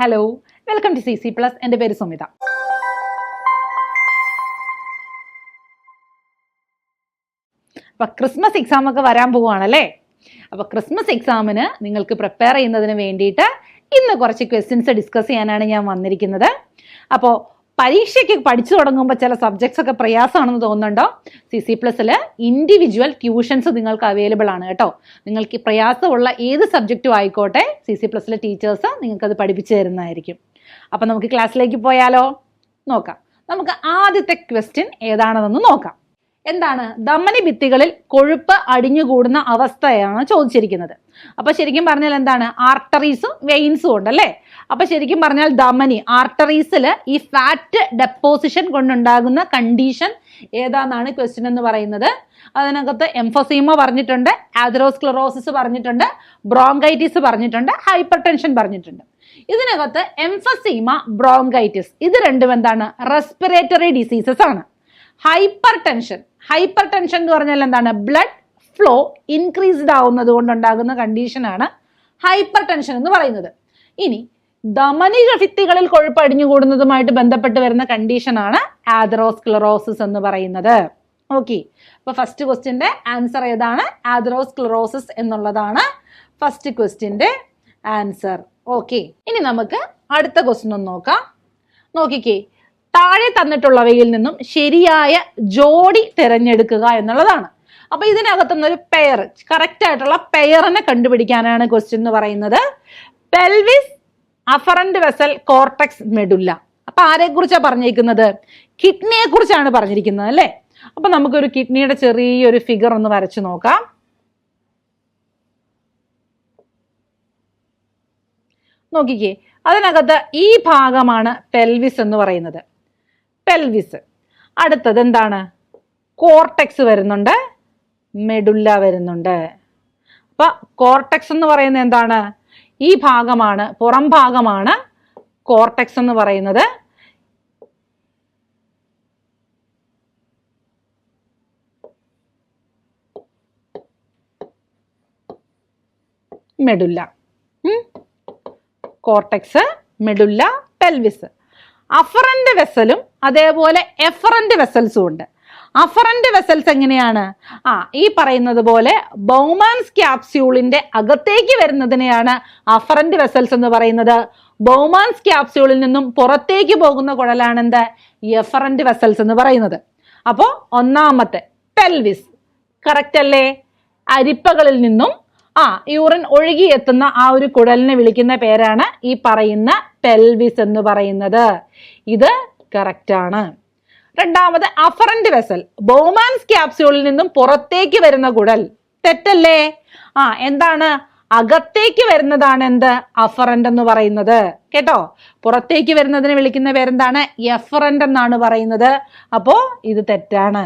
Hello, welcome to CC Plus. എൻ്റെ പേര് സുമിത. അപ്പം ക്രിസ്മസ് എക്സാം ഒക്കെ വരാൻ പോവുകയാണല്ലേ. അപ്പോൾ ക്രിസ്മസ് എക്സാമിന് നിങ്ങൾക്ക് പ്രിപ്പയർ ചെയ്യുന്നതിന് വേണ്ടിയിട്ട് ഇന്ന് കുറച്ച് ക്വസ്റ്റ്യൻസ് ഡിസ്കസ് ചെയ്യാനാണ് ഞാൻ വന്നിരിക്കുന്നത്. അപ്പോൾ പരീക്ഷയ്ക്ക് പഠിച്ചു തുടങ്ങുമ്പോൾ ചില സബ്ജക്ട്സ് ഒക്കെ പ്രയാസമാണെന്ന് തോന്നുന്നുണ്ടോ? CC Plusൽ ഇൻഡിവിജ്വൽ ട്യൂഷൻസ് നിങ്ങൾക്ക് അവൈലബിൾ ആണ് കേട്ടോ. നിങ്ങൾക്ക് പ്രയാസമുള്ള ഏത് സബ്ജക്റ്റും ആയിക്കോട്ടെ, CC Plusലെ ടീച്ചേഴ്സ് നിങ്ങൾക്കത് പഠിപ്പിച്ചു തരുന്നതായിരിക്കും. അപ്പം നമുക്ക് ക്ലാസ്സിലേക്ക് പോയാലോ? നോക്കാം. നമുക്ക് ആദ്യത്തെ ക്വസ്റ്റ്യൻ ഏതാണെന്ന് നോക്കാം. എന്താണ്? ധമനി ഭിത്തികളിൽ കൊഴുപ്പ് അടിഞ്ഞുകൂടുന്ന അവസ്ഥയാണ് ചോദിച്ചിരിക്കുന്നത്. അപ്പൊ ശരിക്കും പറഞ്ഞാൽ എന്താണ്? ആർട്ടറീസും വെയിൻസും ഉണ്ടല്ലേ. അപ്പൊ ശരിക്കും പറഞ്ഞാൽ ധമനി ആർട്ടറീസിൽ ഈ ഫാറ്റ് ഡെപ്പോസിഷൻ കൊണ്ടുണ്ടാകുന്ന കണ്ടീഷൻ ഏതാണെന്നാണ് ക്വസ്റ്റ്യൻ എന്ന് പറയുന്നത്. അതിനകത്ത് എംഫോസീമ പറഞ്ഞിട്ടുണ്ട്, ആതെറോസ്ക്ലറോസിസ് പറഞ്ഞിട്ടുണ്ട്, ബ്രോങ്കൈറ്റിസ് പറഞ്ഞിട്ടുണ്ട്, ഹൈപ്പർ ടെൻഷൻ പറഞ്ഞിട്ടുണ്ട്. ഇതിനകത്ത് എംഫസീമ, ബ്രോങ്കൈറ്റിസ് ഇത് രണ്ടും എന്താണ്? റെസ്പിറേറ്ററി ഡിസീസസ് ആണ്. ഹൈപ്പർ ടെൻഷൻ എന്ന് പറഞ്ഞാൽ എന്താണ്? ബ്ലഡ് ഫ്ലോ ഇൻക്രീസ്ഡ് ആവുന്നത് കൊണ്ടുണ്ടാകുന്ന കണ്ടീഷനാണ് ഹൈപ്പർ ടെൻഷൻ എന്ന് പറയുന്നത്. ഇനി ധമനി ഭിത്തികളിൽ കൊഴുപ്പ് അടിഞ്ഞുകൂടുന്നതുമായിട്ട് ബന്ധപ്പെട്ട് വരുന്ന കണ്ടീഷനാണ് ആതെറോസ്ക്ലറോസിസ് എന്ന് പറയുന്നത്. ഓക്കെ, അപ്പൊ ഫസ്റ്റ് ക്വസ്റ്റ്യന്റെ ആൻസർ ഏതാണ്? ആതെറോസ്ക്ലറോസിസ് എന്നുള്ളതാണ് ഫസ്റ്റ് ക്വസ്റ്റ്യന്റെ ആൻസർ. ഓക്കെ, ഇനി നമുക്ക് അടുത്ത ക്വസ്റ്റ്യൻ ഒന്ന് നോക്കാം. നോക്കിക്കേ, താഴെ തന്നിട്ടുള്ളവയിൽ നിന്നും ശരിയായ ജോഡി തിരഞ്ഞെടുക്കുക എന്നുള്ളതാണ്. അപ്പൊ ഇതിനകത്തുനിന്നൊരു പെയർ, കറക്റ്റ് ആയിട്ടുള്ള പെയറിനെ കണ്ടുപിടിക്കാനാണ് ക്വസ്റ്റ്യൻ എന്ന് പറയുന്നത്. Pelvis, afferent vessel, cortex, medulla. അപ്പൊ ആരെ കുറിച്ചാണ് പറഞ്ഞിരിക്കുന്നത്? കിഡ്നിയെ കുറിച്ചാണ് പറഞ്ഞിരിക്കുന്നത് അല്ലേ. അപ്പൊ നമുക്കൊരു കിഡ്നിയുടെ ചെറിയൊരു ഫിഗർ ഒന്ന് വരച്ചു നോക്കാം. നോക്കിക്കേ, അതിനകത്ത് ഈ ഭാഗമാണ് പെൽവിസ് എന്ന് പറയുന്നത്. പെൽവിസ്. അടുത്തത് എന്താണ്? കോർട്ടെക്സ് വരുന്നുണ്ട്, മെഡുല്ല വരുന്നുണ്ട്. അപ്പൊ കോർട്ടെക്സ് എന്ന് പറയുന്നത് എന്താണ്? ഈ ഭാഗമാണ്, പുറം ഭാഗമാണ് കോർട്ടെക്സ് എന്ന് പറയുന്നത്. Medulla. Cortex, medulla, pelvis. Afferent വെസലും അതേപോലെ എഫറന്റ് വെസൽസും ഉണ്ട്. അഫറന്റ് വെസൽസ് എങ്ങനെയാണ്? ഈ പറയുന്നത് പോലെ ബൗമാൻസ് ക്യാപ്സ്യൂളിന്റെ അകത്തേക്ക് വരുന്നതിനെയാണ് അഫറന്റ് വെസൽസ് എന്ന് പറയുന്നത്. ബൗമാൻസ് ക്യാപ്സ്യൂളിൽ നിന്നും പുറത്തേക്ക് പോകുന്ന കുഴലാണ് എന്ത്? എഫറന്റ് വെസൽസ് എന്ന് പറയുന്നത്. അപ്പോ ഒന്നാമത്തെ പെൽവിസ് കറക്റ്റ് അല്ലേ? അരിപ്പകളിൽ നിന്നും യൂറിൻ ഒഴുകിയെത്തുന്ന ആ ഒരു കുഴലിനെ വിളിക്കുന്ന പേരാണ് ഈ പറയുന്ന പെൽവിസ് എന്ന് പറയുന്നത്. ഇത് കറക്റ്റ് ആണ്. രണ്ടാമത് അഫറന്റ് വെസൽ, ബൗമാൻസ് ക്യാപ്സ്യൂളിൽ നിന്നും പുറത്തേക്ക് വരുന്ന കുഴൽ. തെറ്റല്ലേ? എന്താണ്? അകത്തേക്ക് വരുന്നതാണ് എന്ത്? അഫറന്റ് എന്ന് പറയുന്നത്. കേട്ടോ, പുറത്തേക്ക് വരുന്നതിനെ വിളിക്കുന്ന പേരെന്താണ്? എഫറന്റ് എന്നാണ് പറയുന്നത്. അപ്പോ ഇത് തെറ്റാണ്.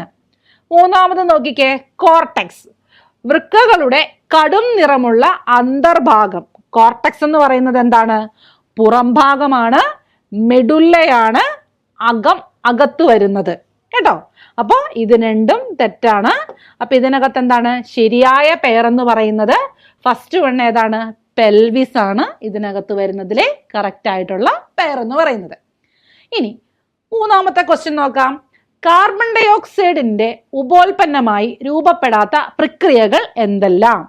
മൂന്നാമത് നോക്കിക്കേ, കോർട്ടെക്സ്, വൃക്കകളുടെ കടും നിറമുള്ള അന്തർഭാഗം. കോർട്ടെക്സ് എന്ന് പറയുന്നത് എന്താണ്? പുറം ഭാഗമാണ്. മെഡുല്ലയാണ് അകത്ത് വരുന്നത്. കേട്ടോ, അപ്പൊ ഇത് രണ്ടും തെറ്റാണ്. അപ്പൊ ഇതിനകത്ത് എന്താണ് ശരിയായ പെയർ എന്ന് പറയുന്നത്? ഫസ്റ്റ് വൺ ഏതാണ്? പെൽവിസ് ആണ് ഇതിനകത്ത് വരുന്നതിലെ കറക്റ്റ് ആയിട്ടുള്ള പെയർ എന്ന് പറയുന്നത്. ഇനി മൂന്നാമത്തെ ക്വസ്റ്റ്യൻ നോക്കാം. കാർബൺ ഡൈ ഓക്സൈഡിന്റെ ഉപോൽപ്പന്നമായി രൂപപ്പെടാത്ത പ്രക്രിയകൾ എന്തെല്ലാം?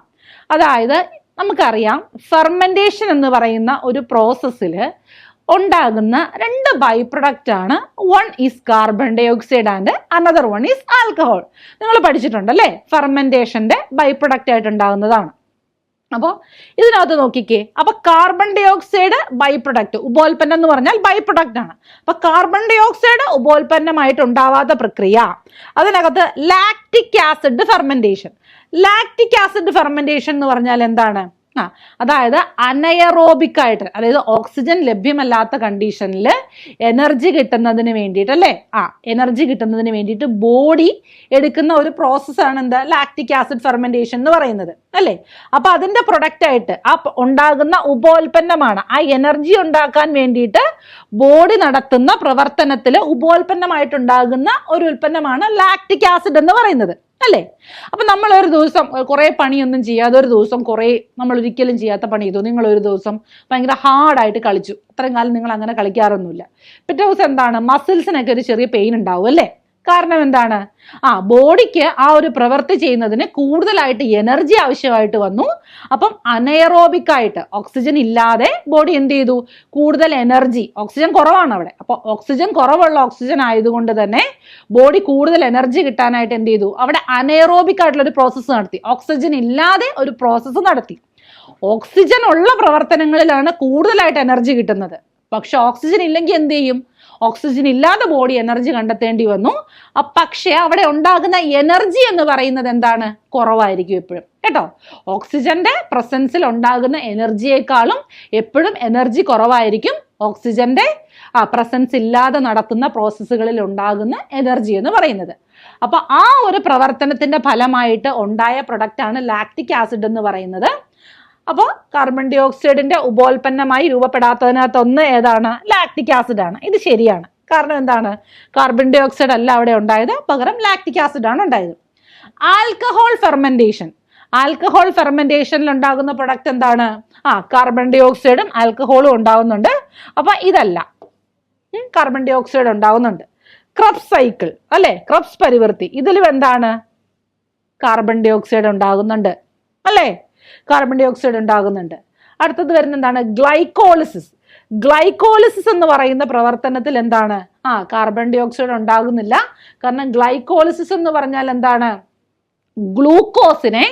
അതായത് നമുക്കറിയാം, ഫെർമെന്റേഷൻ എന്ന് പറയുന്ന ഒരു പ്രോസസ്സിൽ ഉണ്ടാകുന്ന രണ്ട് ബൈ പ്രൊഡക്റ്റ് ആണ്. One is carbon dioxide and another one is alcohol. നിങ്ങൾ പഠിച്ചിട്ടുണ്ടല്ലേ? ഫെർമെന്റേഷന്റെ ബൈ പ്രൊഡക്റ്റ് ആയിട്ട് ഉണ്ടാകുന്നതാണ്. അപ്പോൾ ഇതിനകത്ത് നോക്കിക്കേ, അപ്പൊ carbon dioxide byproduct, ഉപോൽപ്പന്നം എന്ന് പറഞ്ഞാൽ ബൈ പ്രൊഡക്റ്റ് ആണ്. അപ്പൊ കാർബൺ ഡൈ ഓക്സൈഡ് ഉപോൽപ്പന്നമായിട്ട് ഉണ്ടാവാത്ത പ്രക്രിയ, അതിനകത്ത് lactic acid fermentation. Lactic acid fermentation എന്ന് പറഞ്ഞാൽ എന്താണ്? അതായത് അനയറോബിക് ആയിട്ട്, അതായത് ഓക്സിജൻ ലഭ്യമല്ലാത്ത കണ്ടീഷനിൽ എനർജി കിട്ടുന്നതിന് വേണ്ടിയിട്ട് അല്ലേ, എനർജി കിട്ടുന്നതിന് വേണ്ടിയിട്ട് ബോഡി എടുക്കുന്ന ഒരു പ്രോസസ്സാണ് എന്താ? ലാക്റ്റിക് ആസിഡ് ഫെർമെന്റേഷൻ എന്ന് പറയുന്നത് അല്ലേ. അപ്പൊ അതിന്റെ പ്രൊഡക്റ്റ് ആയിട്ട് ഉണ്ടാകുന്ന ഉപോൽപ്പന്നമാണ്, ആ എനർജി ഉണ്ടാക്കാൻ വേണ്ടിയിട്ട് ബോഡി നടത്തുന്ന പ്രവർത്തനത്തിൽ ഉപോൽപ്പന്നമായിട്ടുണ്ടാകുന്ന ഒരു ഉൽപ്പന്നമാണ് ലാക്റ്റിക് ആസിഡ് എന്ന് പറയുന്നത് അല്ലേ? അപ്പൊ നമ്മൾ ഒരു ദിവസം കുറെ പണിയൊന്നും ചെയ്യാതെ ഒരു ദിവസം കുറെ നമ്മൾ ഒരിക്കലും ചെയ്യാത്ത പണി ചെയ്തു. നിങ്ങൾ ഒരു ദിവസം ഭയങ്കര ഹാർഡായിട്ട് കളിച്ചു. അത്രയും കാലം നിങ്ങൾ അങ്ങനെ കളിക്കാറൊന്നുമില്ല. പിറ്റേ ദിവസം എന്താണ്, മസിൽസിനൊക്കെ ഒരു ചെറിയ പെയിൻ ഉണ്ടാവും അല്ലേ? കാരണം എന്താണ്, ബോഡിക്ക് ആ ഒരു പ്രവൃത്തി ചെയ്യുന്നതിന് കൂടുതലായിട്ട് എനർജി ആവശ്യമായിട്ട് വന്നു. അപ്പം അനൈറോബിക് ആയിട്ട് ഓക്സിജൻ ഇല്ലാതെ ബോഡി എന്ത് ചെയ്തു, കൂടുതൽ എനർജി, ഓക്സിജൻ കുറവാണ് അവിടെ, അപ്പൊ ഓക്സിജൻ കുറവുള്ള ഓക്സിജൻ ആയതുകൊണ്ട് തന്നെ ബോഡി കൂടുതൽ എനർജി കിട്ടാനായിട്ട് എന്ത് ചെയ്തു, അവിടെ അനൈറോബിക് ആയിട്ടുള്ള ഒരു പ്രോസസ്സ് നടത്തി. ഓക്സിജൻ ഇല്ലാതെ ഒരു പ്രോസസ്സ് നടത്തി. ഓക്സിജൻ ഉള്ള പ്രവർത്തനങ്ങളിലാണ് കൂടുതലായിട്ട് എനർജി കിട്ടുന്നത്. പക്ഷെ ഓക്സിജൻ ഇല്ലെങ്കിൽ എന്ത് ചെയ്യും, ഓക്സിജൻ ഇല്ലാതെ ബോഡി എനർജി കണ്ടെത്തേണ്ടി വന്നു. പക്ഷെ അവിടെ ഉണ്ടാകുന്ന എനർജി എന്ന് പറയുന്നത് എന്താണ്, കുറവായിരിക്കും എപ്പോഴും കേട്ടോ. ഓക്സിജന്റെ പ്രസൻസിൽ ഉണ്ടാകുന്ന എനർജിയേക്കാളും എപ്പോഴും എനർജി കുറവായിരിക്കും ഓക്സിജന്റെ പ്രസൻസ് ഇല്ലാതെ നടത്തുന്ന പ്രോസസ്സുകളിൽ ഉണ്ടാകുന്ന എനർജി എന്ന് പറയുന്നത്. അപ്പൊ ആ ഒരു പ്രവർത്തനത്തിന്റെ ഫലമായിട്ട് ഉണ്ടായ പ്രൊഡക്റ്റാണ് ലാക്റ്റിക് ആസിഡ് എന്ന് പറയുന്നത്. അപ്പോൾ കാർബൺ ഡൈ ഓക്സൈഡിന്റെ ഉപോൽപ്പന്നമായി രൂപപ്പെടാത്തതിനകത്ത് ഒന്ന് ഏതാണ്, ലാക്റ്റിക് ആസിഡ് ആണ്. ഇത് ശരിയാണ്. കാരണം എന്താണ്, കാർബൺ ഡൈ ഓക്സൈഡ് അല്ല അവിടെ ഉണ്ടായത്, പകരം ലാക്റ്റിക് ആസിഡ് ആണ് ഉണ്ടായത്. ആൽക്കഹോൾ ഫെർമെന്റേഷൻ, ആൽക്കഹോൾ ഫെർമെന്റേഷനിൽ ഉണ്ടാകുന്ന പ്രൊഡക്റ്റ് എന്താണ്, കാർബൺ ഡൈ ഓക്സൈഡും ആൽക്കഹോളും ഉണ്ടാവുന്നുണ്ട്. അപ്പൊ ഇതല്ല, കാർബൺ ഡൈ ഓക്സൈഡ് ഉണ്ടാവുന്നുണ്ട്. ക്രബ്സ് സൈക്കിൾ അല്ലെ, ക്രബ്സ് പരിവൃത്തി, ഇതിലും എന്താണ്, കാർബൺ ഡൈ ഓക്സൈഡ് ഉണ്ടാകുന്നുണ്ട് അല്ലേ, കാർബൺ ഡൈ ഓക്സൈഡ് ഉണ്ടാകുന്നുണ്ട്. അടുത്തത് വരുന്ന എന്താണ്, ഗ്ലൈക്കോളിസിസ്. ഗ്ലൈക്കോളിസിസ് എന്ന് പറയുന്ന പ്രവർത്തനത്തിൽ എന്താണ്, കാർബൺ ഡൈ ഓക്സൈഡ് ഉണ്ടാകുന്നില്ല. കാരണം ഗ്ലൈക്കോളിസിസ് എന്ന് പറഞ്ഞാൽ എന്താണ്, ഗ്ലൂക്കോസിനെ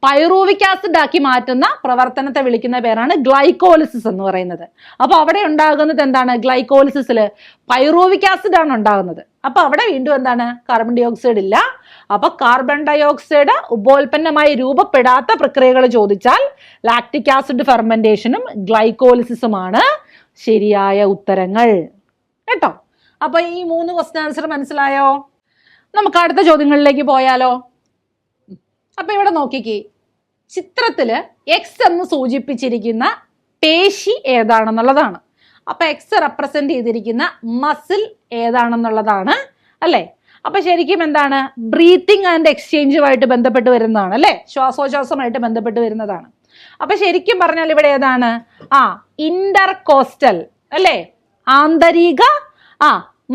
പൈറൂവിക് ആസിഡ് ആക്കി മാറ്റുന്ന പ്രവർത്തനത്തെ വിളിക്കുന്ന പേരാണ് ഗ്ലൈക്കോളിസിസ് എന്ന് പറയുന്നത്. അപ്പൊ അവിടെ ഉണ്ടാകുന്നത് എന്താണ്, ഗ്ലൈക്കോളിസിസിൽ പൈറൂവിക് ആസിഡ് ആണ് ഉണ്ടാകുന്നത്. അപ്പൊ അവിടെ വീണ്ടും എന്താണ്, കാർബൺ ഡൈ ഓക്സൈഡ് ഇല്ല. അപ്പൊ കാർബൺ ഡൈ ഓക്സൈഡ് ഉപോൽപ്പന്നമായി രൂപപ്പെടാത്ത പ്രക്രിയകൾ ചോദിച്ചാൽ ലാക്റ്റിക് ആസിഡ് ഫെർമെന്റേഷനും ഗ്ലൈക്കോളിസിസുമാണ് ശരിയായ ഉത്തരങ്ങൾ കേട്ടോ. അപ്പൊ ഈ 3 ക്വസ്റ്റ്യൻ ആൻസർ മനസ്സിലായോ? നമുക്ക് അടുത്ത ചോദ്യങ്ങളിലേക്ക് പോയാലോ? അപ്പൊ ഇവിടെ നോക്കിക്കേ, ചിത്രത്തില് എക്സ് എന്ന് സൂചിപ്പിച്ചിരിക്കുന്ന പേശി ഏതാണെന്നുള്ളതാണ്. അപ്പൊ എക്സ് റെപ്രസെന്റ് ചെയ്തിരിക്കുന്ന മസിൽ ഏതാണെന്നുള്ളതാണ് അല്ലെ. അപ്പൊ ശരിക്കും എന്താണ്, ബ്രീത്തിങ് ആൻഡ് എക്സ്ചേഞ്ചുമായിട്ട് ബന്ധപ്പെട്ട് വരുന്നതാണ് അല്ലെ, ശ്വാസോച്ഛ്വാസമായിട്ട് ബന്ധപ്പെട്ട് വരുന്നതാണ്. അപ്പൊ ശരിക്കും പറഞ്ഞാൽ ഇവിടെ ഏതാണ്, ഇന്റർകോസ്റ്റൽ അല്ലെ, ആന്തരിക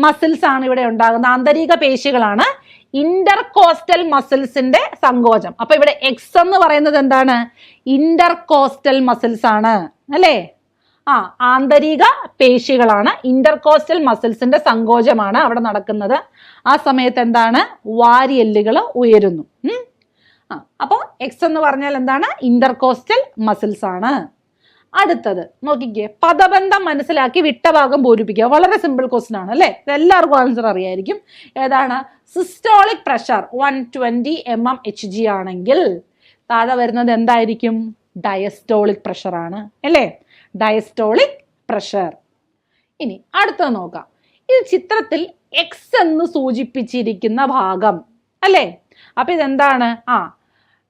മസിൽസ് ആണ് ഇവിടെ ഉണ്ടാകുന്ന, ആന്തരിക പേശികളാണ് ഇന്റർകോസ്റ്റൽ മസിൽസിന്റെ സങ്കോചം. അപ്പൊ ഇവിടെ എക്സ് എന്ന് പറയുന്നത് എന്താണ്, ഇന്റർകോസ്റ്റൽ മസിൽസ് ആണ് അല്ലേ, ആന്തരിക പേശികളാണ്, ഇന്റർകോസ്റ്റൽ മസിൽസിന്റെ സങ്കോചമാണ് അവിടെ നടക്കുന്നത്. ആ സമയത്ത് എന്താണ്, വാരിയെല്ലുകൾ ഉയരുന്നു. അപ്പൊ എക്സ് എന്ന് പറഞ്ഞാൽ എന്താണ്, ഇന്റർകോസ്റ്റൽ മസിൽസ് ആണ്. അടുത്തത് നോക്കിക്കേ, പദബന്ധം മനസ്സിലാക്കി വിട്ട ഭാഗം പൂരിപ്പിക്കുക. വളരെ സിമ്പിൾ ക്വസ്റ്റ്യൻ ആണ് അല്ലെ, എല്ലാവർക്കും ആൻസർ അറിയായിരിക്കും. ഏതാണ്, സിസ്റ്റോളിക് പ്രഷർ 120 mmHg ആണെങ്കിൽ താഴെ വരുന്നത് എന്തായിരിക്കും, ഡയസ്റ്റോളിക് പ്രഷർ ആണ് അല്ലേ, ഡയസ്റ്റോളിക് പ്രഷർ. ഇനി അടുത്തത് നോക്കാം. ഇത് ചിത്രത്തിൽ എക്സ് എന്ന് സൂചിപ്പിച്ചിരിക്കുന്ന ഭാഗം അല്ലേ. അപ്പൊ ഇതെന്താണ്,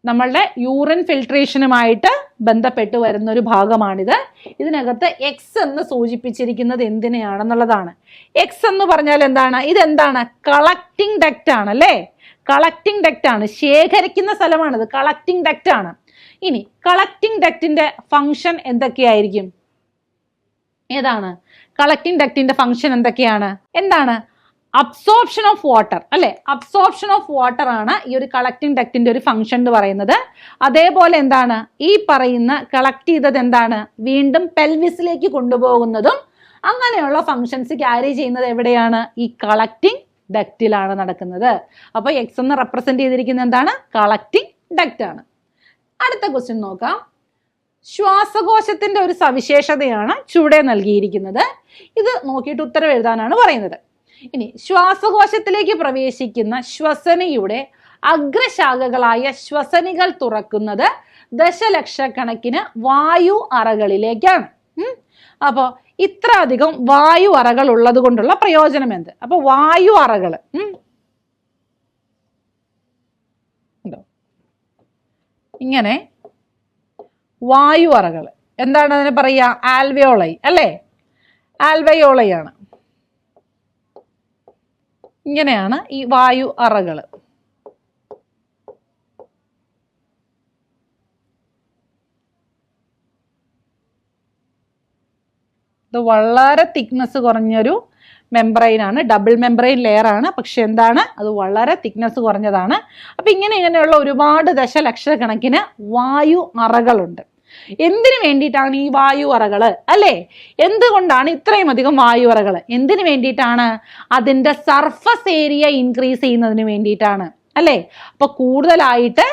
നമ്മളുടെ യൂറിൻ ഫിൽട്രേഷനുമായിട്ട് ബന്ധപ്പെട്ട് വരുന്ന ഒരു ഭാഗമാണിത്. ഇതിനകത്ത് എക്സ് എന്ന് സൂചിപ്പിച്ചിരിക്കുന്നത് എന്തിനെയാണെന്നുള്ളതാണ്. എക്സ് എന്ന് പറഞ്ഞാൽ എന്താണ്, ഇതെന്താണ്, കളക്ടിങ് ഡക്റ്റ് ആണ് അല്ലേ, കളക്ടിങ് ഡക്റ്റ് ആണ്, ശേഖരിക്കുന്ന സ്ഥലമാണിത്, കളക്ടിങ് ഡക്റ്റ് ആണ്. ഇനി കളക്ടിങ് ഡക്റ്റിന്റെ ഫംഗ്ഷൻ എന്തൊക്കെയായിരിക്കും, ഏതാണ്, കളക്ടിങ് ഡക്റ്റിന്റെ ഫംഗ്ഷൻ എന്തൊക്കെയാണ്, എന്താണ്, അബ്സോർപ്ഷൻ ഓഫ് വാട്ടർ അല്ലെ, അബ്സോർപ്ഷൻ ഓഫ് വാട്ടർ ആണ് ഈ ഒരു കളക്ടിങ് ഡക്റ്റിന്റെ ഒരു ഫംഗ്ഷൻ എന്ന് പറയുന്നത്. അതേപോലെ എന്താണ്, ഈ പറയുന്ന കളക്ട് ചെയ്തത് എന്താണ്, വീണ്ടും പെൽവിസിലേക്ക് കൊണ്ടുപോകുന്നതും അങ്ങനെയുള്ള ഫംഗ്ഷൻസ് ക്യാരി ചെയ്യുന്നത് എവിടെയാണ്, ഈ കളക്ടിങ് ഡക്റ്റിലാണ് നടക്കുന്നത്. അപ്പൊ എക്സ് എന്ന് റെപ്രസെന്റ് ചെയ്തിരിക്കുന്നത് എന്താണ്, കളക്ടിങ് ഡക്റ്റ് ആണ്. അടുത്ത ക്വസ്റ്റ്യൻ നോക്കാം. ശ്വാസകോശത്തിന്റെ ഒരു സവിശേഷതയാണ് ചുവടെ നൽകിയിരിക്കുന്നത്. ഇത് നോക്കിയിട്ട് ഉത്തരം എഴുതാനാണ് പറയുന്നത്. ഇനി ശ്വാസകോശത്തിലേക്ക് പ്രവേശിക്കുന്ന ശ്വസനിയുടെ അഗ്രശാഖകളായ ശ്വസനികൾ തുറക്കുന്നത് ദശലക്ഷക്കണക്കിന് വായു അറകളിലേക്കാണ്. അപ്പോ ഇത്ര അധികം വായു അറകൾ ഉള്ളത് കൊണ്ടുള്ള പ്രയോജനം എന്ത്? അപ്പൊ വായു അറകൾ ഇങ്ങനെ വായു അറകൾ എന്താണ് അതിനെ പറയുക, ആൽവിയോളൈ അല്ലേ, ആൽവയോളൈ ആണ്. ഇങ്ങനെയാണ് ഈ വായു അറകൾ. ഇത് വളരെ തിക്നെസ് കുറഞ്ഞൊരു മെംബ്രെയിനാണ്, ഡബിൾ മെംബ്രെയിൻ ലെയർ ആണ്. പക്ഷെ എന്താണ്, അത് വളരെ തിക്നെസ് കുറഞ്ഞതാണ്. അപ്പൊ ഇങ്ങനെയുള്ള ഒരുപാട് ദശലക്ഷക്കണക്കിന് വായു അറകളുണ്ട്. എന്തിനു വേണ്ടിയിട്ടാണ് ഈ വായു അറകള് അല്ലേ? എന്തുകൊണ്ടാണ് ഇത്രയും അധികം വായു അറകൾ? എന്തിനു വേണ്ടിയിട്ടാണ്? അതിന്റെ സർഫസ് ഏരിയ ഇൻക്രീസ് ചെയ്യുന്നതിന് വേണ്ടിയിട്ടാണ് അല്ലേ? അപ്പൊ കൂടുതലായിട്ട്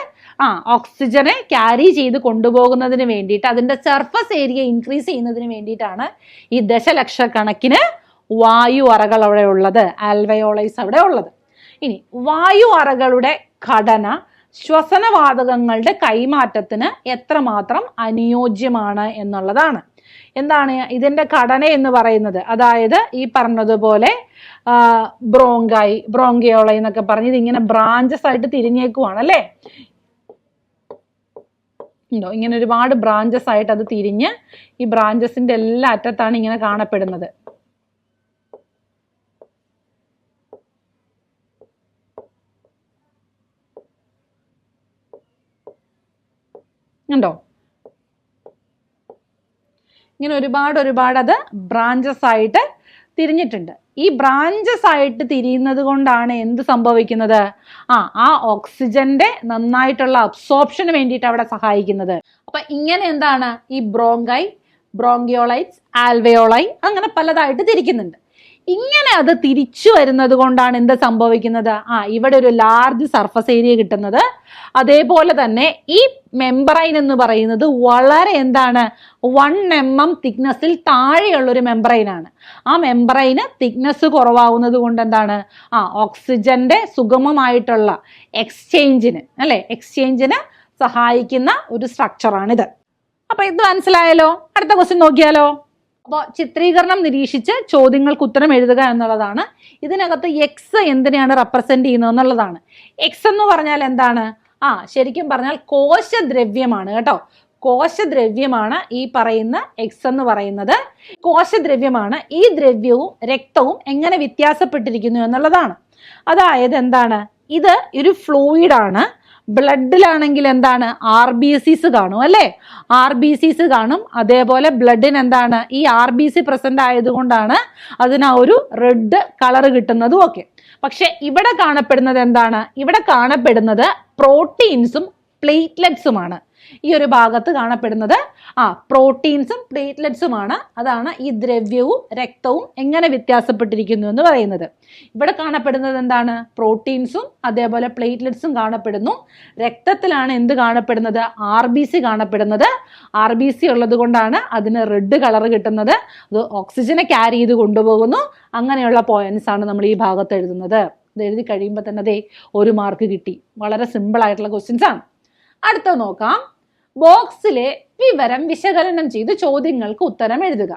ഓക്സിജനെ ക്യാരി ചെയ്ത് കൊണ്ടുപോകുന്നതിന് വേണ്ടിയിട്ട്, അതിന്റെ സർഫസ് ഏരിയ ഇൻക്രീസ് ചെയ്യുന്നതിന് വേണ്ടിയിട്ടാണ് ഈ ദശലക്ഷക്കണക്കിന് വായു അറകൾ അവിടെ ഉള്ളത്, ആൽവയോളൈസ് അവിടെ ഉള്ളത്. ഇനി വായു അറകളുടെ ഘടന ശ്വസനവാതകങ്ങളുടെ കൈമാറ്റത്തിന് എത്രമാത്രം അനുയോജ്യമാണ് എന്നുള്ളതാണ്. എന്താണ് ഇതിന്റെ ഘടന എന്ന് പറയുന്നത്? അതായത് ഈ പറഞ്ഞതുപോലെ ബ്രോങ്കിയോളൈ എന്നൊക്കെ പറഞ്ഞ് ഇതിങ്ങനെ ബ്രാഞ്ചസ് ആയിട്ട് തിരിഞ്ഞേക്കുവാണ് അല്ലേ? ഉണ്ടോ? ഇങ്ങനെ ഒരുപാട് ബ്രാഞ്ചസ് ആയിട്ട് അത് തിരിഞ്ഞ് ഈ ബ്രാഞ്ചസിന്റെ എല്ലാ അറ്റത്താണ് ഇങ്ങനെ കാണപ്പെടുന്നത്. ഉണ്ടോ? ഇങ്ങനെ ഒരുപാട് അത് ബ്രാഞ്ചസ് ആയിട്ട് തിരിഞ്ഞിട്ടുണ്ട്. ഈ ബ്രാഞ്ചസ് ആയിട്ട് തിരിയുന്നത് കൊണ്ടാണ് എന്ത് സംഭവിക്കുന്നത്? ആ ഓക്സിജന്റെ നന്നായിട്ടുള്ള അബ്സോർപ്ഷന് വേണ്ടിയിട്ട് അവിടെ സഹായിക്കുന്നത്. അപ്പൊ ഇങ്ങനെ എന്താണ് ഈ ബ്രോങ്കിയോളൈറ്റ്സ്, ആൽവയോളൈ അങ്ങനെ പലതായിട്ട് തിരിക്കുന്നുണ്ട്. ഇങ്ങനെ അത് തിരിച്ചു വരുന്നത് കൊണ്ടാണ് എന്ത് സംഭവിക്കുന്നത്? ഇവിടെ ഒരു ലാർജ് സർഫസ് ഏരിയ കിട്ടുന്നത്. അതേപോലെ തന്നെ ഈ മെംബ്രൈൻ എന്ന് പറയുന്നത് വളരെ എന്താണ് 1 mm തിക്നെസ്സിൽ താഴെയുള്ള ഒരു മെംബ്രൈനാണ്. ആ മെംബ്രൈന് തിക്നെസ് കുറവാകുന്നത് കൊണ്ട് എന്താണ് ഓക്സിജന്റെ സുഗമമായിട്ടുള്ള എക്സ്ചേഞ്ചിന് സഹായിക്കുന്ന ഒരു സ്ട്രക്ചറാണിത്. അപ്പൊ ഇത് മനസ്സിലായല്ലോ? അടുത്ത ക്വസ്റ്റ്യൻ നോക്കിയാലോ? അപ്പോൾ ചിത്രീകരണം നിരീക്ഷിച്ച് ചോദ്യങ്ങൾക്ക് ഉത്തരം എഴുതുക എന്നുള്ളതാണ്. ഇതിനകത്ത് എക്സ് എന്തിനെയാണ് റെപ്രസെന്റ് ചെയ്യുന്നത് എന്നുള്ളതാണ്. എക്സ് എന്ന് പറഞ്ഞാൽ എന്താണ്? ശരിക്കും പറഞ്ഞാൽ കോശദ്രവ്യമാണ് കേട്ടോ. കോശദ്രവ്യമാണ് ഈ പറയുന്ന എക്സ് എന്ന് പറയുന്നത്. കോശദ്രവ്യമാണ്. ഈ ദ്രവ്യവും രക്തവും എങ്ങനെ വ്യത്യാസപ്പെട്ടിരിക്കുന്നു എന്നുള്ളതാണ്. അതായത് എന്താണ്, ഇത് ഒരു ഫ്ലൂയിഡ് ആണ്. ബ്ലഡിലാണെങ്കിൽ എന്താണ്, RBCs കാണും അല്ലേ? RBCs കാണും. അതേപോലെ ബ്ലഡിന് എന്താണ്, ഈ RBC പ്രസന്റ് ആയതുകൊണ്ടാണ് അതിന് ആ ഒരു റെഡ് കളർ കിട്ടുന്നതും ഒക്കെ. പക്ഷെ ഇവിടെ കാണപ്പെടുന്നത് എന്താണ്? ഇവിടെ കാണപ്പെടുന്നത് പ്രോട്ടീൻസും പ്ലേറ്റ്ലെറ്റ്സുമാണ്. ഈ ഒരു ഭാഗത്ത് കാണപ്പെടുന്നത് പ്രോട്ടീൻസും പ്ലേറ്റ്ലെറ്റ്സുമാണ്. അതാണ് ഈ ദ്രവ്യവും രക്തവും എങ്ങനെ വ്യത്യാസപ്പെട്ടിരിക്കുന്നു എന്ന് പറയുന്നത്. ഇവിടെ കാണപ്പെടുന്നത് എന്താണ്? പ്രോട്ടീൻസും അതേപോലെ പ്ലേറ്റ്ലെറ്റ്സും കാണപ്പെടുന്നു. രക്തത്തിലാണ് എന്ത് കാണപ്പെടുന്നത്? RBC കാണപ്പെടുന്നത്. RBC ഉള്ളത് കൊണ്ടാണ് അതിന് റെഡ് കളർ കിട്ടുന്നത്. അത് ഓക്സിജനെ ക്യാരി ചെയ്ത് കൊണ്ടുപോകുന്നു. അങ്ങനെയുള്ള പോയിന്റ്സ് ആണ് നമ്മൾ ഈ ഭാഗത്ത് എഴുതുന്നത്. ഇത് എഴുതി കഴിയുമ്പോൾ തന്നെ അതേ 1 മാർക്ക് കിട്ടി. വളരെ സിമ്പിൾ ആയിട്ടുള്ള ക്വസ്റ്റ്യൻസ് ആണ്. അടുത്തത് നോക്കാം. ബോക്സിലെ വിവരം വിശകലനം ചെയ്ത് ചോദ്യങ്ങൾക്ക് ഉത്തരം എഴുതുക.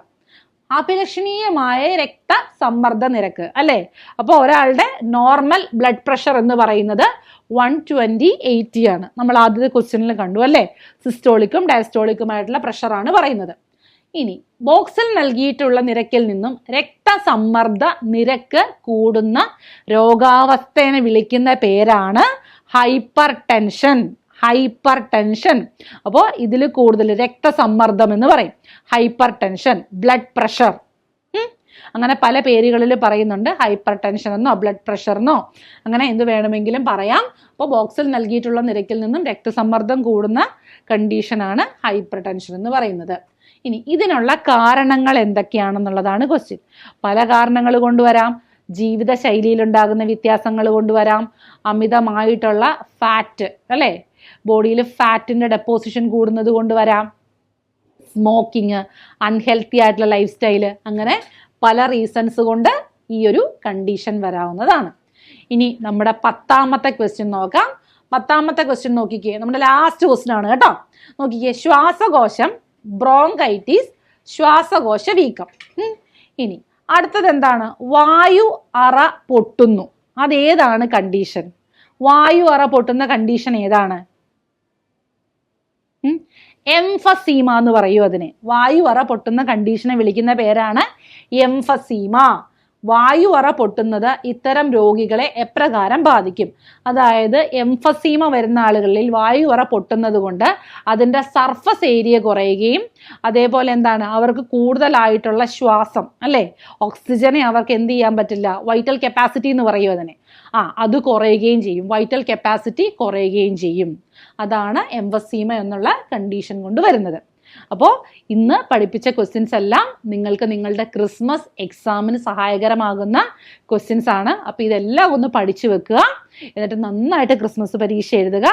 അഭിലഷണീയമായ രക്തസമ്മർദ്ദ നിരക്ക് അല്ലേ? അപ്പോൾ ഒരാളുടെ നോർമൽ ബ്ലഡ് പ്രഷർ എന്ന് പറയുന്നത് 120/80 ആണ്. നമ്മൾ ആദ്യത്തെ ക്വസ്റ്റ്യനിൽ കണ്ടു അല്ലേ? സിസ്റ്റോളിക്കും ഡയസ്റ്റോളിക്കുമായിട്ടുള്ള പ്രഷറാണ് പറയുന്നത്. ഇനി ബോക്സിൽ നൽകിയിട്ടുള്ള നിരക്കിൽ നിന്നും രക്തസമ്മർദ്ദ നിരക്ക് കൂടുന്ന രോഗാവസ്ഥയെ വിളിക്കുന്ന പേരാണ് ഹൈപ്പർ ടെൻഷൻ. അപ്പോൾ ഇതിൽ കൂടുതൽ രക്തസമ്മർദ്ദം എന്ന് പറയും. ഹൈപ്പർ ടെൻഷൻ, ബ്ലഡ് പ്രഷർ, അങ്ങനെ പല പേരുകളിൽ പറയുന്നുണ്ട്. ഹൈപ്പർ ടെൻഷൻ എന്നോ ബ്ലഡ് പ്രഷർ എന്നോ അങ്ങനെ എന്ത് വേണമെങ്കിലും പറയാം. അപ്പോൾ ബോക്സിൽ നൽകിയിട്ടുള്ള നിരക്കിൽ നിന്നും രക്തസമ്മർദ്ദം കൂടുന്ന കണ്ടീഷനാണ് ഹൈപ്പർ ടെൻഷൻ എന്ന് പറയുന്നത്. ഇനി ഇതിനുള്ള കാരണങ്ങൾ എന്തൊക്കെയാണെന്നുള്ളതാണ് ക്വസ്റ്റ്യൻ. പല കാരണങ്ങൾ കൊണ്ടുവരാം. ജീവിതശൈലിയിലുണ്ടാകുന്ന വ്യത്യാസങ്ങൾ കൊണ്ടുവരാം. അമിതമായിട്ടുള്ള ഫാറ്റ് അല്ലേ, ബോഡിയിൽ ഫാറ്റിന്റെ ഡെപ്പോസിഷൻ കൂടുന്നത് കൊണ്ടുവരാം. സ്മോക്കിങ്, അൺഹെൽത്തി ആയിട്ടുള്ള ലൈഫ് സ്റ്റൈല്, അങ്ങനെ പല റീസൺസ് കൊണ്ട് ഈ ഒരു കണ്ടീഷൻ വരാവുന്നതാണ്. ഇനി നമ്മുടെ 10ാമത്തെ ക്വസ്റ്റ്യൻ നോക്കാം. 10ാമത്തെ ക്വസ്റ്റ്യൻ നോക്കിക്കേ, നമ്മുടെ ലാസ്റ്റ് ക്വസ്റ്റ്യൻ ആണ് കേട്ടോ. നോക്കിക്കേ, ശ്വാസകോശം, ബ്രോങ്കൈറ്റിസ്, ശ്വാസകോശ വീക്കം. ഇനി അടുത്തത് എന്താണ്? വായു അറ പൊട്ടുന്നു. അതേതാണ് കണ്ടീഷൻ? വായു അറ പൊട്ടുന്ന കണ്ടീഷൻ ഏതാണ്? എംഫസീമ എന്ന് പറയൂ അതിനെ. വായു അറ പൊട്ടുന്ന കണ്ടീഷനെ വിളിക്കുന്ന പേരാണ് എംഫസീമ. വായുവറ പൊട്ടുന്നത് ഇത്തരം രോഗികളെ എപ്രകാരം ബാധിക്കും? അതായത് എംഫസീമ വരുന്ന ആളുകളിൽ വായുവറ പൊട്ടുന്നത് കൊണ്ട് അതിൻ്റെ സർഫസ് ഏരിയ കുറയുകയും അതേപോലെ എന്താണ് അവർക്ക് കൂടുതലായിട്ടുള്ള ശ്വാസം അല്ലേ, ഓക്സിജനെ അവർക്ക് എന്ത് ചെയ്യാൻ പറ്റില്ല, വൈറ്റൽ കപ്പാസിറ്റി എന്ന് പറയും അതിനെ, അത് കുറയുകയും ചെയ്യും, വൈറ്റൽ കപ്പാസിറ്റി കുറയുകയും ചെയ്യും. അതാണ് എംഫസീമ എന്നുള്ള കണ്ടീഷൻ കൊണ്ട് വരുന്നത്. അപ്പോൾ ഇന്ന് പഠിപ്പിച്ച ക്വസ്റ്റ്യൻസ് എല്ലാം നിങ്ങൾക്ക് നിങ്ങളുടെ ക്രിസ്മസ് എക്സാമിന് സഹായകരമാകുന്ന ക്വസ്റ്റ്യൻസ് ആണ്. അപ്പോൾ ഇതെല്ലാം ഒന്ന് പഠിച്ചു വെക്കുക, എന്നിട്ട് നന്നായിട്ട് ക്രിസ്മസ് പരീക്ഷ എഴുതുക.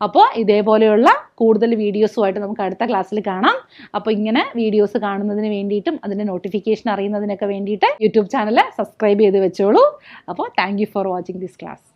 അപ്പോൾ ഇതേപോലെയുള്ള കൂടുതൽ വീഡിയോസുമായിട്ട് നമുക്ക് അടുത്ത ക്ലാസ്സിൽ കാണാം. അപ്പോൾ ഇങ്ങനെ വീഡിയോസ് കാണുന്നതിന് വേണ്ടിയിട്ടും അതിൻ്റെ നോട്ടിഫിക്കേഷൻ അറിയുന്നതിനൊക്കെ വേണ്ടിയിട്ട് യൂട്യൂബ് ചാനൽ സബ്സ്ക്രൈബ് ചെയ്ത് വെച്ചോളൂ. അപ്പോൾ thank you for watching this class.